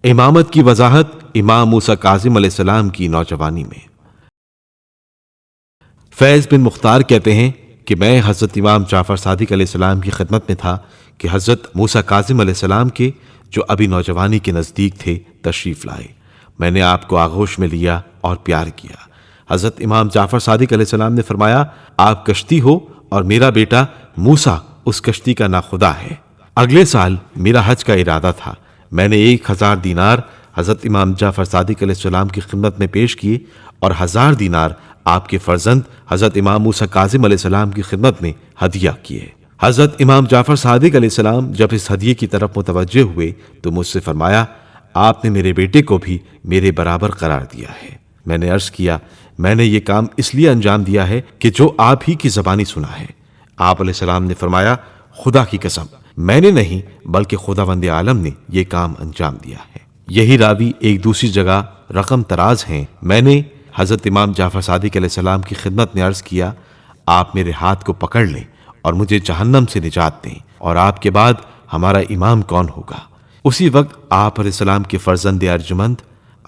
امامت کی وضاحت امام موسیٰ کاظم علیہ السلام کی نوجوانی میں۔ فیض بن مختار کہتے ہیں کہ میں حضرت امام جعفر صادق علیہ السلام کی خدمت میں تھا کہ حضرت موسیٰ کاظم علیہ السلام کے جو ابھی نوجوانی کے نزدیک تھے تشریف لائے۔ میں نے آپ کو آغوش میں لیا اور پیار کیا۔ حضرت امام جعفر صادق علیہ السلام نے فرمایا، آپ کشتی ہو اور میرا بیٹا موسیٰ اس کشتی کا ناخدا ہے۔ اگلے سال میرا حج کا ارادہ تھا۔ میں نے 1000 دینار حضرت امام جعفر صادق علیہ السلام کی خدمت میں پیش کیے اور 1000 دینار آپ کے فرزند حضرت امام موسیٰ کاظم علیہ السلام کی خدمت میں ہدیہ کیے۔ حضرت امام جعفر صادق علیہ السلام جب اس ہدیے کی طرف متوجہ ہوئے تو مجھ سے فرمایا، آپ نے میرے بیٹے کو بھی میرے برابر قرار دیا ہے۔ میں نے عرض کیا، میں نے یہ کام اس لیے انجام دیا ہے کہ جو آپ ہی کی زبانی سنا ہے۔ آپ علیہ السلام نے فرمایا، خدا کی قسم، میں نے نہیں بلکہ خداوند عالم نے یہ کام انجام دیا ہے۔ یہی راوی ایک دوسری جگہ رقم تراز ہیں۔ میں نے حضرت امام جعفر صادق علیہ السلام کی خدمت میں عرض کیا، آپ میرے ہاتھ کو پکڑ لیں اور مجھے جہنم سے نجات دیں، اور آپ کے بعد ہمارا امام کون ہوگا؟ اسی وقت آپ علیہ السلام کے فرزند ارجمند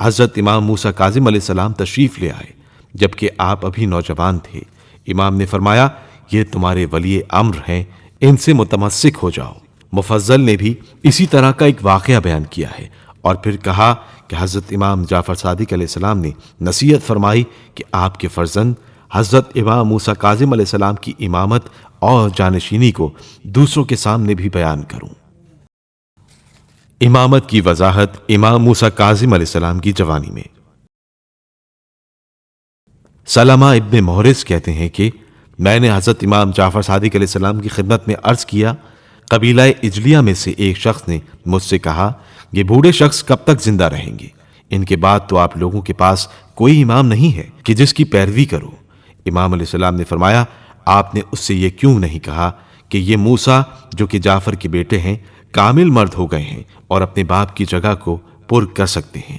حضرت امام موسیٰ کاظم علیہ السلام تشریف لے آئے، جبکہ آپ ابھی نوجوان تھے۔ امام نے فرمایا، یہ تمہارے ولی امر ہیں، ان سے متمسک ہو جاؤ۔ مفضل نے بھی اسی طرح کا ایک واقعہ بیان کیا ہے اور پھر کہا کہ حضرت امام جعفر صادق علیہ السلام نے نصیحت فرمائی کہ آپ کے فرزند حضرت امام موسیٰ کاظم علیہ السلام کی امامت اور جانشینی کو دوسروں کے سامنے بھی بیان کروں۔ امامت کی وضاحت امام موسیٰ کاظم علیہ السلام کی جوانی میں۔ سلمہ ابن محرز کہتے ہیں کہ میں نے حضرت امام جعفر صادق علیہ السلام کی خدمت میں عرض کیا، قبیلہ اجلیہ میں سے ایک شخص نے مجھ سے کہا، یہ بوڑھے شخص کب تک زندہ رہیں گے؟ ان کے بعد تو آپ لوگوں کے پاس کوئی امام نہیں ہے کہ جس کی پیروی کرو۔ امام علیہ السلام نے فرمایا، آپ نے اس سے یہ کیوں نہیں کہا کہ یہ موسیٰ جو کہ جعفر کے بیٹے ہیں کامل مرد ہو گئے ہیں اور اپنے باپ کی جگہ کو پر کر سکتے ہیں۔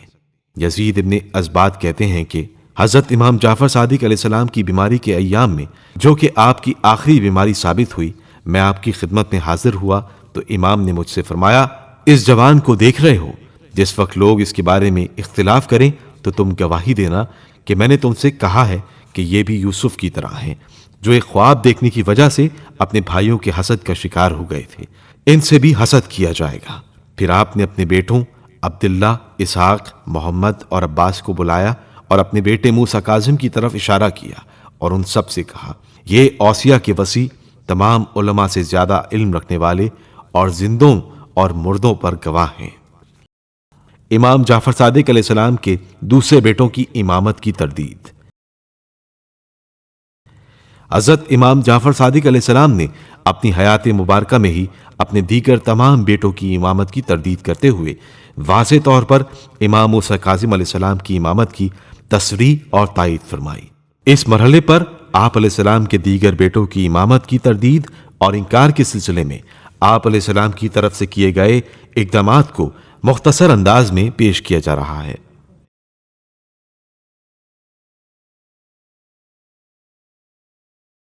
یزید ابن ازباد کہتے ہیں کہ حضرت امام جعفر صادق علیہ السلام کی بیماری کے ایام میں، جو کہ آپ کی آخری بیماری ثابت ہوئی، میں آپ کی خدمت میں حاضر ہوا تو امام نے مجھ سے فرمایا، اس جوان کو دیکھ رہے ہو؟ جس وقت لوگ اس کے بارے میں اختلاف کریں تو تم گواہی دینا کہ میں نے تم سے کہا ہے کہ یہ بھی یوسف کی طرح ہیں، جو ایک خواب دیکھنے کی وجہ سے اپنے بھائیوں کے حسد کا شکار ہو گئے تھے۔ ان سے بھی حسد کیا جائے گا۔ پھر آپ نے اپنے بیٹوں عبداللہ، اسحاق، محمد اور عباس کو بلایا اور اپنے بیٹے موسیٰ کاظم کی طرف اشارہ کیا اور ان سب سے کہا، یہ اوصیہ کے وسیع، تمام علماء سے زیادہ علم رکھنے والے اور زندوں اور مردوں پر گواہ ہیں۔ امام جعفر صادق علیہ السلام کے دوسرے بیٹوں کی امامت کی تردید۔ حضرت امام جعفر صادق علیہ السلام نے اپنی حیات مبارکہ میں ہی اپنے دیگر تمام بیٹوں کی امامت کی تردید کرتے ہوئے واضح طور پر امام موسیٰ کاظم علیہ السلام کی امامت کی تصریح اور تائید فرمائی۔ اس مرحلے پر آپ علیہ السلام کے دیگر بیٹوں کی امامت کی تردید اور انکار کے سلسلے میں آپ علیہ السلام کی طرف سے کیے گئے اقدامات کو مختصر انداز میں پیش کیا جا رہا ہے۔